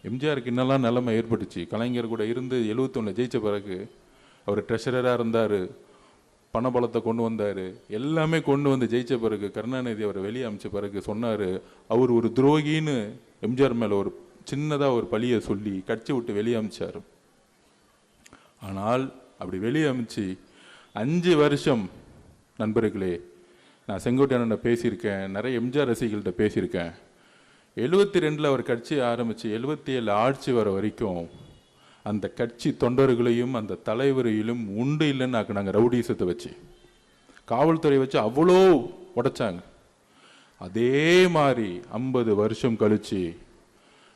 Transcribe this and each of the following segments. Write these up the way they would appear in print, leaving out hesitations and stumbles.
எம்ஜிஆருக்கு இன்னெல்லாம் நிலைமை ஏற்பட்டுச்சு. கலைஞர் கூட இருந்து 71 ஜெயிச்ச பிறகு அவர் ட்ரெஷரராக இருந்தார், பணபலத்தை கொண்டு வந்தார், எல்லாமே கொண்டு வந்து ஜெயிச்ச பிறகு கருணாநிதி அவரை வெளியே அமைச்ச பிறகு சொன்னார், அவர் ஒரு துரோகின்னு எம்ஜிஆர் மேலே ஒரு சின்னதாக ஒரு பழியை சொல்லி கட்சி விட்டு வெளியே அமைச்சார். ஆனால் அப்படி வெளியே அமைச்சு 5 வருஷம் நண்பர்களே, நான் செங்கோட்டையன்கிட்ட பேசியிருக்கேன், நிறைய எம்ஜிஆர் ரசிகர்கள்ட்ட பேசியிருக்கேன். 72 அவர் கட்சி ஆரம்பித்து 77 ஆட்சி வர வரைக்கும் அந்த கட்சி தொண்டர்களையும் அந்த தலைவரையிலும் உண்டு இல்லைன்னு ஆக்குனாங்க. ரவுடிசத்தை வச்சு, காவல்துறை வச்சு அவ்வளோ உடைச்சாங்க. அதே மாதிரி 50 வருஷம் கழிச்சு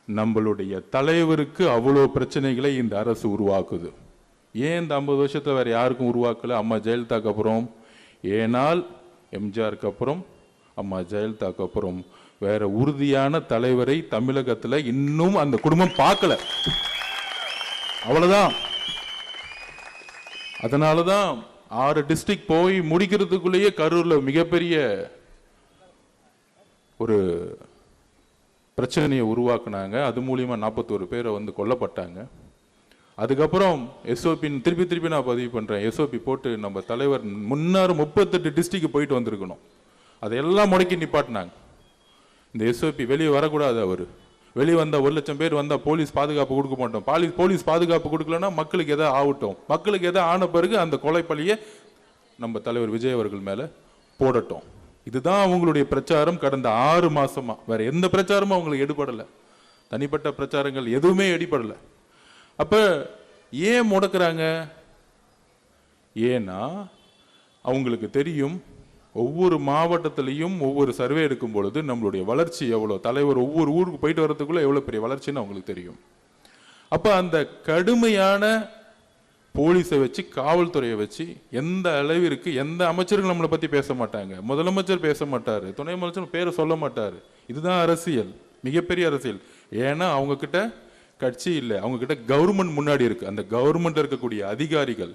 நம்மளுடைய தலைவருக்கு அவ்வளோ பிரச்சனைகளை இந்த அரசு உருவாக்குது. ஏன் இந்த 50 வருஷத்தில் வேறு யாருக்கும் உருவாக்கலை? அம்மா ஜெயலலிதாக்கு அப்புறம். ஏனால் எம்ஜிஆருக்கு அப்புறம் அம்மா ஜெயலலிதாக்கு அப்புறம் வேற உறுதியான தலைவரை தமிழகத்தில் இன்னும் அந்த குடும்பம் பார்க்கல. அவ்வளவுதான். அதனாலதான் 6 டிஸ்ட்ரிக்ட் போய் முடிக்கிறதுக்குள்ளேயே கரூர்ல மிகப்பெரிய ஒரு பிரச்சனையை உருவாக்குனாங்க. அது மூலியமா 41 பேரை வந்து கொல்லப்பட்டாங்க. அதுக்கப்புறம் எஸ்ஓபி திருப்பி நான் பதிவு பண்றேன். எஸ்ஓபி போட்டு நம்ம தலைவர் முன்னாறு 38 டிஸ்ட்ரிக்ட் போயிட்டு வந்திருக்கணும். அதையெல்லாம் முடக்கி நிப்பாட்டினாங்க. இந்த எஸ்ஓபி வெளியே வரக்கூடாது. அவர் வெளியே வந்தால் 1 லட்சம் பேர் வந்தால் போலீஸ் பாதுகாப்பு கொடுக்க மாட்டோம். போலீஸ் பாதுகாப்பு கொடுக்கலன்னா மக்களுக்கு எதாவது ஆகட்டும். மக்களுக்கு எதாவது ஆன பிறகு அந்த கொலைப்பழியை நம்ம தலைவர் விஜய் அவர்கள் மேலே போடட்டும். இதுதான் அவங்களுடைய பிரச்சாரம் கடந்த 6 மாசமா. வேற எந்த பிரச்சாரமும் அவங்களுக்கு எடுபடலை. தனிப்பட்ட பிரச்சாரங்கள் எதுவுமே எடுபடலை. அப்ப ஏன் முடக்கிறாங்க? ஏன்னா அவங்களுக்கு தெரியும், ஒவ்வொரு மாவட்டத்திலையும் ஒவ்வொரு சர்வே எடுக்கும் பொழுது நம்மளுடைய வளர்ச்சி எவ்வளோ, தலைவர் ஒவ்வொரு ஊருக்கு போயிட்டு வர்றதுக்குள்ள எவ்வளோ பெரிய வளர்ச்சின்னு அவங்களுக்கு தெரியும். அப்போ அந்த கடுமையான போலீஸை வச்சு, காவல்துறையை வச்சு எந்த அளவிற்கு எந்த அமைச்சர்கள் நம்மளை பற்றி பேச மாட்டாங்க. முதலமைச்சர் பேச மாட்டார், துணை முதலமைச்சர் பேரை சொல்ல மாட்டார். இதுதான் அரசியல், மிகப்பெரிய அரசியல். ஏன்னா அவங்க கிட்ட கட்சி இல்லை, அவங்க கிட்ட கவர்மெண்ட் முன்னாடி இருக்கு. அந்த கவர்மெண்ட் இருக்கக்கூடிய அதிகாரிகள்,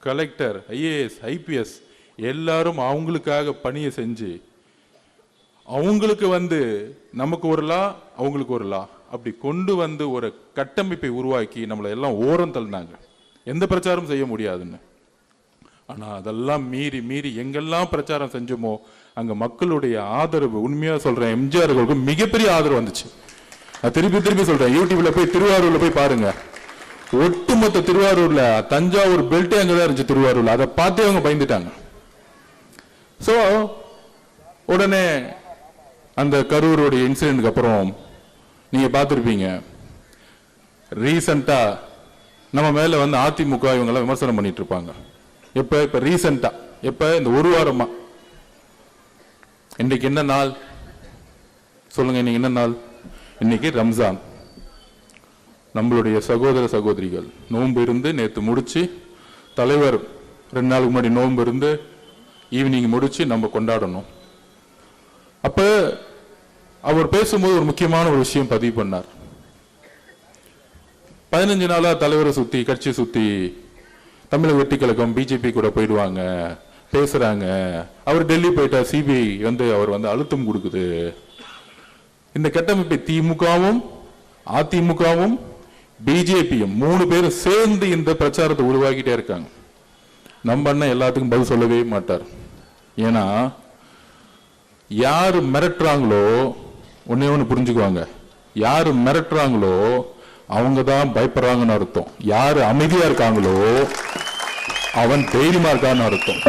கலெக்டர், ஐஏஎஸ், ஐபிஎஸ் எல்லாரும் அவங்களுக்காக பணியை செஞ்சு அவங்களுக்கு வந்து நமக்கு ஒரு லா அவங்களுக்கு ஒரு லா அப்படி கொண்டு வந்து ஒரு கட்டமைப்பை உருவாக்கி நம்மளை எல்லாம் ஓரம் தள்ளினாங்க. எந்த பிரச்சாரம் செய்ய முடியாதுன்னு. ஆனா அதெல்லாம் மீறி எங்கெல்லாம் பிரச்சாரம் செஞ்சோமோ அங்க மக்களுடைய ஆதரவு, உண்மையா சொல்றேன், எம்ஜிஆருக்கு மிகப்பெரிய ஆதரவு வந்துச்சு. நான் திருப்பி சொல்றேன், யூடியூப்ல போய் திருவாரூர்ல போய் பாருங்க. ஒட்டுமொத்த திருவாரூர்ல தஞ்சாவூர் பெல்ட்டே அங்கதான் இருந்துச்சு. திருவாரூர்ல அதை பார்த்தே அவங்க பயந்துட்டாங்க. ஸோ உடனே அந்த கரூருடைய இன்சிடென்ட்க்கு அப்புறம் நீங்க பார்த்துருப்பீங்க, ரீசெண்டா நம்ம மேல வந்து அதிமுக இவங்கெல்லாம் விமர்சனம் பண்ணிட்டு இருப்பாங்க. இப்ப ரீசெண்டா இந்த 1 வாரமா இன்னைக்கு என்ன நாள் சொல்லுங்க? இன்னைக்கு என்ன நாள்? இன்னைக்கு ரம்ஜான். நம்மளுடைய சகோதர சகோதரிகள் நோன்பு இருந்து நேற்று முடிச்சு, தலைவர் 2 நாளுக்கு முன்னாடி நோன்பு இருந்து ஈவினிங் முடிச்சு நம்ம கொண்டாடணும். அப்ப அவர் பேசும்போது ஒரு முக்கியமான ஒரு விஷயம் பதிவு பண்ணார். 15 நாளா தலைவரை சுத்தி, கட்சி சுத்தி, தமிழக வெற்றி கழகம் பிஜேபி கூட போயிடுவாங்க பேசுறாங்க. அவர் டெல்லி போயிட்டா சிபிஐ வந்து அவர் வந்து அழுத்தம் கொடுக்குது. இந்த கட்டமைப்பை திமுகவும் அதிமுகவும் பிஜேபியும் 3 பேரும் சேர்ந்து இந்த பிரச்சாரத்தை உருவாக்கிட்டே இருக்காங்க. நம்ம அண்ணன் எல்லாத்துக்கும் பதில் சொல்லவே மாட்டார். ஏன்னா யாரு மிரட்டுறாங்களோ ஒண்ணு புரிஞ்சுக்குவாங்க, யாரு மிரட்டுறாங்களோ அவங்க தான் பயப்படுறாங்கன்னு அர்த்தம். யாரு அமைதியா இருக்காங்களோ அவன் தைரியமா இருக்கான்னு அர்த்தம்.